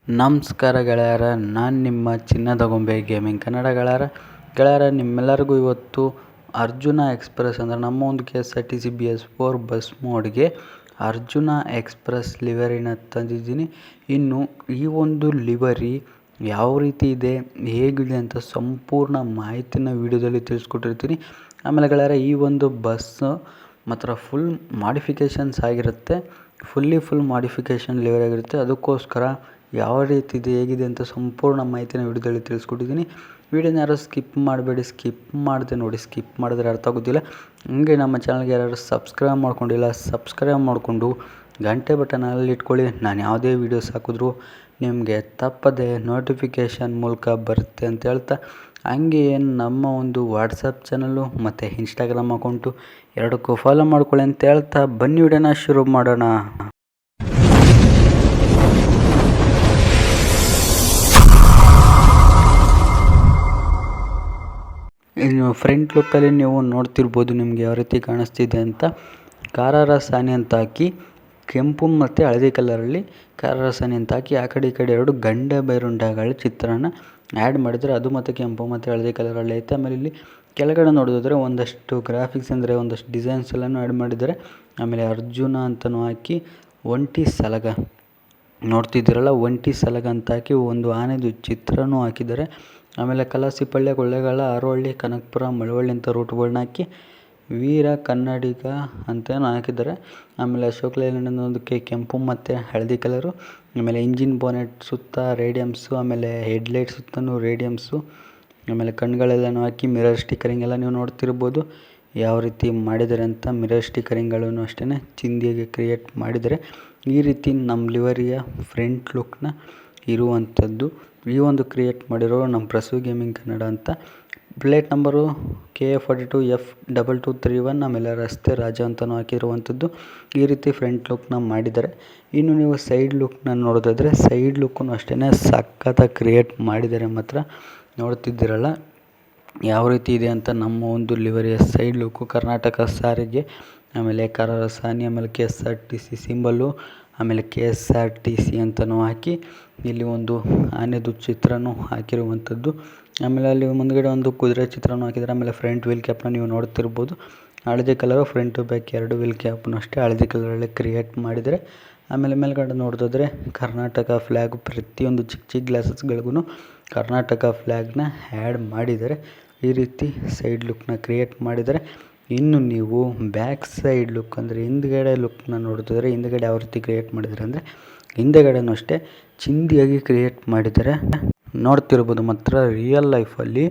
ನಮಸ್ಕಾರ ಗೆಳೆಯರ, ನಾನು ನಿಮ್ಮ ಚಿನ್ನದ ಗೊಂಬೆ ಗೇಮಿಂಗ್ ಕನ್ನಡ ಗೆಳೆಯರ ನಿಮ್ಮೆಲ್ಲರಿಗೂ ಇವತ್ತು ಅರ್ಜುನ ಎಕ್ಸ್‌ಪ್ರೆಸ್ ಅಂದರೆ ನಮ್ಮ ಒಂದು KSRTC BS4 ಬಸ್ ಮೋಡ್ಗೆ ಅರ್ಜುನ ಎಕ್ಸ್‌ಪ್ರೆಸ್ ಲಿವರಿನ ತಂದಿದ್ದೀನಿ. ಇನ್ನು ಈ ಒಂದು ಲಿವರಿ ಯಾವ ರೀತಿ ಇದೆ, ಹೇಗಿದೆ ಅಂತ ಸಂಪೂರ್ಣ ಮಾಹಿತಿನ ವಿಡಿಯೋದಲ್ಲಿ ತಿಳಿಸ್ಕೊಟ್ಟಿರ್ತೀನಿ. ಆಮೇಲೆ ಗೆಳೆಯರ, ಈ ಒಂದು ಬಸ್ ಮಾತ್ರ ಫುಲ್ ಮಾಡಿಫಿಕೇಷನ್ಸ್ ಆಗಿರುತ್ತೆ, ಫುಲ್ ಮಾಡಿಫಿಕೇಷನ್ ಲಿವರಿ ಆಗಿರುತ್ತೆ. ಅದಕ್ಕೋಸ್ಕರ ಯಾವ ರೀತಿ ಇದೆ, ಹೇಗಿದೆ ಅಂತ ಸಂಪೂರ್ಣ ಮಾಹಿತಿನ ವಿಡಿಯೋದಲ್ಲಿ ತಿಳಿಸ್ಕೊಟ್ಟಿದ್ದೀನಿ. ವಿಡಿಯೋನ ಯಾರು ಸ್ಕಿಪ್ ಮಾಡಬೇಡಿ, ಸ್ಕಿಪ್ ಮಾಡದೆ ನೋಡಿ. ಸ್ಕಿಪ್ ಮಾಡಿದ್ರೆ ಅರ್ಥ ಆಗೋದಿಲ್ಲ. ಹಂಗೆ ನಮ್ಮ ಚಾನಲ್ಗೆ ಯಾರು ಸಬ್ಸ್ಕ್ರೈಬ್ ಮಾಡ್ಕೊಂಡಿಲ್ಲ, ಸಬ್ಸ್ಕ್ರೈಬ್ ಮಾಡಿಕೊಂಡು ಗಂಟೆ ಬಟನಲ್ಲಿ ಇಟ್ಕೊಳ್ಳಿ. ನಾನು ಯಾವುದೇ ವೀಡಿಯೋಸ್ ಹಾಕಿದ್ರೂ ನಿಮಗೆ ತಪ್ಪದೆ ನೋಟಿಫಿಕೇಷನ್ ಮೂಲಕ ಬರುತ್ತೆ ಅಂತ ಹೇಳ್ತಾ, ಹಂಗೆ ನಮ್ಮ ಒಂದು ವಾಟ್ಸಪ್ ಚಾನಲ್ಲು ಮತ್ತು ಇನ್ಸ್ಟಾಗ್ರಾಮ್ ಅಕೌಂಟು ಎರಡಕ್ಕೂ ಫಾಲೋ ಮಾಡ್ಕೊಳ್ಳಿ ಅಂತ ಹೇಳ್ತಾ, ಬನ್ನಿ ವಿಡಿಯೋನ ಶುರು ಮಾಡೋಣ. ಇನ್ನು ಫ್ರಂಟ್ ಲುಕ್ಕಲ್ಲಿ ನೀವು ನೋಡ್ತಿರ್ಬೋದು, ನಿಮಗೆ ಯಾವ ರೀತಿ ಕಾಣಿಸ್ತಿದೆ ಅಂತ. ಕಾರಾರಸಾನಿ ಅಂತ ಹಾಕಿ ಕೆಂಪು ಮತ್ತು ಹಳದಿ ಕಲರಲ್ಲಿ ಕಾರಾರಸಾನಿ ಅಂತ ಹಾಕಿ ಆ ಕಡೆ ಈ ಕಡೆ ಎರಡು ಗಂಡ ಬೈರುಂಡಗಳ ಚಿತ್ರನ ಆ್ಯಡ್ ಮಾಡಿದರೆ, ಅದು ಮತ್ತು ಕೆಂಪು ಮತ್ತು ಹಳದಿ ಕಲರಲ್ಲಿ ಐತೆ. ಆಮೇಲೆ ಇಲ್ಲಿ ಕೆಳಗಡೆ ನೋಡಿದ್ರೆ ಒಂದಷ್ಟು ಗ್ರಾಫಿಕ್ಸ್ ಅಂದರೆ ಒಂದಷ್ಟು ಡಿಸೈನ್ಸ್ ಎಲ್ಲನೂ ಆ್ಯಡ್ ಮಾಡಿದ್ದಾರೆ. ಆಮೇಲೆ ಅರ್ಜುನ ಅಂತಲೂ ಹಾಕಿ ಒಂಟಿ ಸಲಗ ನೋಡ್ತಿದ್ದೀರಲ್ಲ, ಒಂಟಿ ಸಲಗ ಅಂತ ಹಾಕಿ ಒಂದು ಆನೆದು ಚಿತ್ರನೂ ಹಾಕಿದ್ದಾರೆ. ಆಮೇಲೆ ಕಲಾಸಿಪಳ್ಯ, ಕೊಳ್ಳೇಗಾಲ, ಹಾರೋಹಳ್ಳಿ, ಕನಕಪುರ, ಮಳವಳ್ಳಿ ಅಂತ ರೂಟ್ಗಳನ್ನ ಹಾಕಿ ವೀರ ಕನ್ನಡಿಗ ಅಂತಲೂ ಹಾಕಿದ್ದಾರೆ. ಆಮೇಲೆ ಅಶೋಕ್ ಲೇಲ್ಯಾಂಡ್ ಅನ್ನೋದಕ್ಕೆ ಕೆಂಪು ಮತ್ತು ಹಳದಿ ಕಲರು. ಆಮೇಲೆ ಇಂಜಿನ್ ಬೋನೆಟ್ ಸುತ್ತ ರೇಡಿಯಮ್ಸು, ಆಮೇಲೆ ಹೆಡ್ಲೈಟ್ ಸುತ್ತಲೂ ರೇಡಿಯಮ್ಸು, ಆಮೇಲೆ ಕಣ್ಗಳೆಲ್ಲನೂ ಹಾಕಿ ಮಿರರ್ ಸ್ಟಿಕರಿಂಗ್ ಎಲ್ಲ ನೀವು ನೋಡ್ತಿರ್ಬೋದು ಯಾವ ರೀತಿ ಮಾಡಿದ್ದಾರೆ ಅಂತ. ಮಿರರ್ ಸ್ಟಿಕರಿಂಗ್ಗಳನ್ನು ಅಷ್ಟೇ ಚಿಂದಿಯಾಗಿ ಕ್ರಿಯೇಟ್ ಮಾಡಿದ್ದಾರೆ. ಈ ರೀತಿ ನಮ್ಮ ಲಿವರಿಯ ಫ್ರಂಟ್ ಲುಕ್ನ ಇರುವಂಥದ್ದು. ಈ ಒಂದು ಕ್ರಿಯೇಟ್ ಮಾಡಿರೋ ನಮ್ಮ ಪ್ರಸು ಗೇಮಿಂಗ್ ಕನ್ನಡ ಅಂತ. Plate number KA42F2231. ಆಮೇಲೆ ರಸ್ತೆ ರಾಜ ಅಂತಲೂ ಹಾಕಿರುವಂಥದ್ದು. ಈ ರೀತಿ ಫ್ರಂಟ್ ಲುಕ್ನ ಮಾಡಿದ್ದಾರೆ. ಇನ್ನು ನೀವು ಸೈಡ್ ಲುಕ್ನ ನೋಡೋದಾದರೆ, ಸೈಡ್ ಲುಕ್ಕೂ ಅಷ್ಟೇ ಸಖತ್ತಾಗಿ ಕ್ರಿಯೇಟ್ ಮಾಡಿದ್ದಾರೆ. ಮಾತ್ರ ನೋಡ್ತಿದ್ದೀರಲ್ಲ ಯಾವ ರೀತಿ ಇದೆ ಅಂತ. ನಮ್ಮ ಒಂದು ಲಿವರಿಯ ಸೈಡ್ ಲುಕ್ಕು ಕರ್ನಾಟಕ ಸಾರಿಗೆ, ಆಮೇಲೆ ಕಾರಾರಸಾನಿ, ಆಮೇಲೆ KSRTC ಸಿಂಬಲ್ಲು, ಆಮೇಲೆ KSRTC ಅಂತಲೂ ಹಾಕಿ ಇಲ್ಲಿ ಒಂದು ಆನೆದು ಚಿತ್ರನೂ ಹಾಕಿರುವಂಥದ್ದು. ಆಮೇಲೆ ಅಲ್ಲಿ ಮುಂದುಗಡೆ ಒಂದು ಕುದುರೆ ಚಿತ್ರನೂ ಹಾಕಿದ್ದಾರೆ. ಆಮೇಲೆ ಫ್ರಂಟ್ ವೀಲ್ ಕ್ಯಾಪ್ನ ನೀವು ನೋಡ್ತಿರ್ಬೋದು, ಹಳದಿ ಕಲರು. ಫ್ರಂಟ್ ಟು ಬ್ಯಾಕ್ ಎರಡು ವೀಲ್ ಕ್ಯಾಪ್ನು ಅಷ್ಟೇ ಹಳದಿ ಕಲರಲ್ಲಿ ಕ್ರಿಯೇಟ್ ಮಾಡಿದರೆ. ಆಮೇಲೆ ಮೇಲ್ಗಡೆ ನೋಡೋದಾದರೆ ಕರ್ನಾಟಕ ಫ್ಲ್ಯಾಗ್, ಪ್ರತಿಯೊಂದು ಚಿಕ್ಕ ಗ್ಲಾಸಸ್ಗಳಿಗೂ ಕರ್ನಾಟಕ ಫ್ಲ್ಯಾಗ್ನ ಆ್ಯಡ್ ಮಾಡಿದ್ದಾರೆ. ಈ ರೀತಿ ಸೈಡ್ ಲುಕ್ನ ಕ್ರಿಯೇಟ್ ಮಾಡಿದ್ದಾರೆ. ಇನ್ನು ನೀವು ಬ್ಯಾಕ್ ಸೈಡ್ ಲುಕ್ ಅಂದರೆ ಹಿಂದ್ಗಡೆ ಲುಕ್ನ ನೋಡಿದ್ರೆ, ಹಿಂದ್ಗಡೆ ಯಾವ ರೀತಿ ಕ್ರಿಯೇಟ್ ಮಾಡಿದ್ದಾರೆ ಅಂದರೆ, ಹಿಂದೆಗಡೆನೂ ಅಷ್ಟೇ ಚಿಂದಿಯಾಗಿ ಕ್ರಿಯೇಟ್ ಮಾಡಿದ್ದಾರೆ. ನೋಡ್ತಿರ್ಬೋದು ಮಾತ್ರ ರಿಯಲ್ ಲೈಫಲ್ಲಿ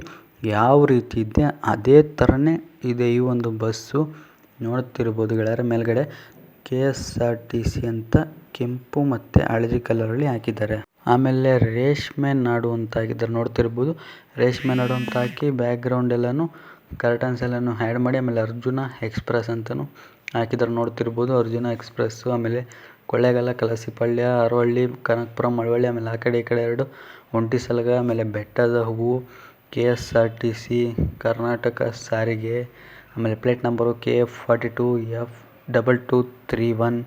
ಯಾವ ರೀತಿ ಇದೆ ಅದೇ ಥರನೇ ಇದೆ ಈ ಒಂದು ಬಸ್ಸು. ನೋಡ್ತಿರ್ಬೋದು ಗೆಳೆಯರ, ಮೇಲ್ಗಡೆ KSRTC ಅಂತ ಕೆಂಪು ಮತ್ತು ಹಳದಿ ಕಲರಲ್ಲಿ ಹಾಕಿದ್ದಾರೆ. ಆಮೇಲೆ ರೇಷ್ಮೆ ನಾಡು ಅಂತ ಹಾಕಿದ್ದಾರೆ, ನೋಡ್ತಿರ್ಬೋದು. ರೇಷ್ಮೆ ನಾಡು ಅಂತ ಹಾಕಿ ಬ್ಯಾಕ್ಗ್ರೌಂಡ್ ಎಲ್ಲನೂ ಕರ್ಟನ್ಸ್ ಎಲ್ಲನೂ ಆ್ಯಡ್ ಮಾಡಿ, ಆಮೇಲೆ ಅರ್ಜುನ ಎಕ್ಸ್‌ಪ್ರೆಸ್ ಅಂತಲೂ ಹಾಕಿದ್ದಾರೆ, ನೋಡ್ತಿರ್ಬೋದು. ಅರ್ಜುನ ಎಕ್ಸ್‌ಪ್ರೆಸ್ಸು, ಆಮೇಲೆ ಕೊಳ್ಳೇಗಾಲ, ಕಲಾಸಿಪಳ್ಯ, ಹಾರೋಹಳ್ಳಿ, ಕನಕಪುರ, ಮಳವಳ್ಳಿ, ಆಮೇಲೆ ಆ ಕಡೆ ಈ ಕಡೆ ಎರಡು ಒಂಟಿ ಸಲಗ, ಆಮೇಲೆ ಬೆಟ್ಟದ ಹೂವು, KSRTC ಕರ್ನಾಟಕ ಸಾರಿಗೆ. ಆಮೇಲೆ ಪ್ಲೇಟ್ ನಂಬರು KA42F2231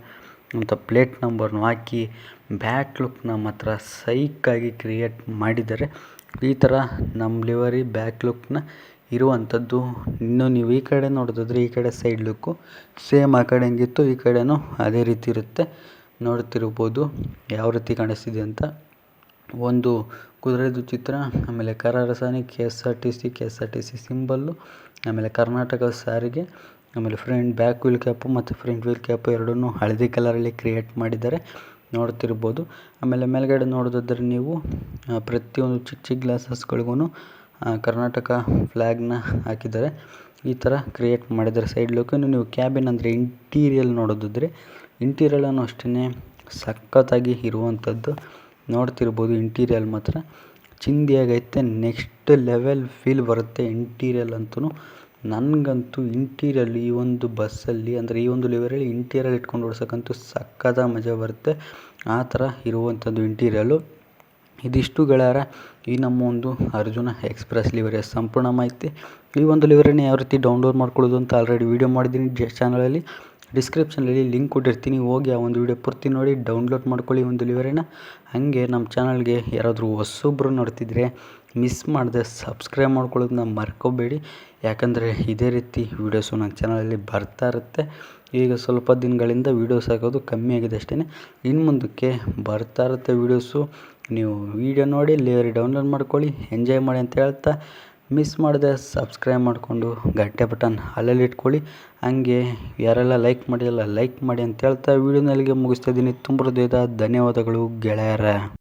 ಅಂತ ಪ್ಲೇಟ್ ನಂಬರ್ನು ಹಾಕಿ ಬ್ಯಾಕ್ ಲುಕ್ನ ಮಾತ್ರ ಸೈಕಾಗಿ ಕ್ರಿಯೇಟ್ ಮಾಡಿದ್ದಾರೆ. ಈ ಥರ ನಮ್ಮ ಲಿವರಿ ಬ್ಯಾಕ್ ಲುಕ್ನ ಇರುವಂಥದ್ದು. ಇನ್ನು ನೀವು ಈ ಕಡೆ ನೋಡೋದಾದರೆ, ಈ ಕಡೆ ಸೈಡ್ ಲುಕ್ಕು ಸೇಮ್ ಆ ಕಡೆ ಹೆಂಗಿತ್ತು ಈ ಕಡೆನೂ ಅದೇ ರೀತಿ ಇರುತ್ತೆ. ನೋಡ್ತಿರ್ಬೋದು ಯಾವ ರೀತಿ ಕಾಣಿಸ್ತಿದೆ ಅಂತ. ಒಂದು ಕುದುರೆದು ಚಿತ್ರ, ಆಮೇಲೆ ಕಾರಾರಸಾನಿ, KSRTC ಸಿಂಬಲ್ಲು, ಆಮೇಲೆ ಕರ್ನಾಟಕ ಸಾರಿಗೆ, ಆಮೇಲೆ ಬ್ಯಾಕ್ ವೀಲ್ ಕ್ಯಾಪು ಮತ್ತು ಫ್ರಂಟ್ ವೀಲ್ ಕ್ಯಾಪು ಎರಡನ್ನೂ ಹಳದಿ ಕಲರಲ್ಲಿ ಕ್ರಿಯೇಟ್ ಮಾಡಿದ್ದಾರೆ, ನೋಡ್ತಿರ್ಬೋದು. ಆಮೇಲೆ ಮೇಲ್ಗಡೆ ನೋಡೋದಾದರೆ ನೀವು ಪ್ರತಿಯೊಂದು ಚಿಕ್ಕ ಗ್ಲಾಸಸ್ಗಳಿಗೂ ಕರ್ನಾಟಕ ಫ್ಲ್ಯಾಗ್ನ ಹಾಕಿದ್ದಾರೆ. ಈ ಥರ ಕ್ರಿಯೇಟ್ ಮಾಡಿದ್ದಾರೆ ಸೈಡ್ ಲುಕ್. ಇನ್ನು ನೀವು ಕ್ಯಾಬಿನ್ ಅಂದರೆ ಇಂಟೀರಿಯಲ್ ನೋಡೋದಾದರೆ, ಇಂಟೀರಿಯಲನ್ನು ಅಷ್ಟೇ ಸಖತ್ತಾಗಿ ಇರುವಂಥದ್ದು. ನೋಡ್ತಿರ್ಬೋದು ಇಂಟೀರಿಯಲ್ ಮಾತ್ರ ಚಿಂದಿಯಾಗೈತೆ, ನೆಕ್ಸ್ಟ್ ಲೆವೆಲ್ ಫೀಲ್ ಬರುತ್ತೆ ಇಂಟೀರಿಯಲ್ ಅಂತೂ. ನನಗಂತೂ ಇಂಟೀರಿಯಲ್ ಈ ಒಂದು ಬಸ್ಸಲ್ಲಿ ಅಂದರೆ ಈ ಒಂದು ಲಿವರಲ್ಲಿ ಇಂಟೀರಿಯಲ್ ಇಟ್ಕೊಂಡು ಓಡ್ಸೋಕ್ಕಂತೂ ಸಖತ್ತಾಗಿ ಮಜಾ ಬರುತ್ತೆ. ಆ ಥರ ಇರುವಂಥದ್ದು ಇಂಟೀರಿಯಲ್ಲು. ಇದಿಷ್ಟು ಗೆಳೆಯರ ಈ ನಮ್ಮ ಒಂದು ಅರ್ಜುನ ಎಕ್ಸ್‌ಪ್ರೆಸ್ ಲಿವರಿಯ ಸಂಪೂರ್ಣ ಮಾಹಿತಿ. ಈ ಒಂದು ಲಿವರಿನ ಯಾವ ರೀತಿ ಡೌನ್ಲೋಡ್ ಮಾಡ್ಕೊಳ್ಳೋದು ಅಂತ ಆಲ್ರೆಡಿ ವೀಡಿಯೋ ಮಾಡಿದ್ದೀನಿ ಚಾನಲಲ್ಲಿ. ಡಿಸ್ಕ್ರಿಪ್ಷನಲ್ಲಿ ಲಿಂಕ್ ಕೊಟ್ಟಿರ್ತೀನಿ, ಹೋಗಿ ಆ ಒಂದು ವಿಡಿಯೋ ಪೂರ್ತಿ ನೋಡಿ ಡೌನ್ಲೋಡ್ ಮಾಡ್ಕೊಳ್ಳಿ ಒಂದು ಲಿವರಿನ. ಹಾಗೆ ನಮ್ಮ ಚಾನಲ್ಗೆ ಯಾರಾದರೂ ಹೊಸೊಬ್ಬರು ನೋಡ್ತಿದ್ರೆ ಮಿಸ್ ಮಾಡದೆ ಸಬ್ಸ್ಕ್ರೈಬ್ ಮಾಡ್ಕೊಳ್ಳೋದನ್ನ ಮರ್ಕೋಬೇಡಿ. ಯಾಕಂದರೆ ಇದೇ ರೀತಿ ವೀಡಿಯೋಸು ನನ್ನ ಚಾನಲಲ್ಲಿ ಬರ್ತಾ ಇರುತ್ತೆ. ಈಗ ಸ್ವಲ್ಪ ದಿನಗಳಿಂದ ವೀಡಿಯೋಸ್ ಹಾಕೋದು ಕಮ್ಮಿ ಆಗಿದೆ ಅಷ್ಟೇ. ಇನ್ನು ಮುಂದಕ್ಕೆ ಬರ್ತಾ ಇರುತ್ತೆ ವೀಡಿಯೋಸು. ನೀವು ವೀಡಿಯೋ ನೋಡಿ ಲಿವರಿ ಡೌನ್ಲೋಡ್ ಮಾಡ್ಕೊಳ್ಳಿ, ಎಂಜಾಯ್ ಮಾಡಿ ಅಂತ ಹೇಳ್ತಾ, ಮಿಸ್ ಮಾಡದೆ ಸಬ್ಸ್ಕ್ರೈಬ್ ಮಾಡಿಕೊಂಡು ಗಂಟೆ ಬಟನ್ ಅಲ್ಲಲ್ಲಿ ಇಟ್ಕೊಳ್ಳಿ. ಹಾಗೆ ಯಾರೆಲ್ಲ ಲೈಕ್ ಮಾಡಿಲ್ಲ ಲೈಕ್ ಮಾಡಿ ಅಂತ ಹೇಳ್ತಾ ವೀಡಿಯೋನ ಅಲ್ಲಿಗೆ ಮುಗಿಸ್ತಾ ಇದ್ದೀನಿ. ತುಂಬ ಹೃದಯದ ಧನ್ಯವಾದಗಳು ಗೆಳೆಯರ.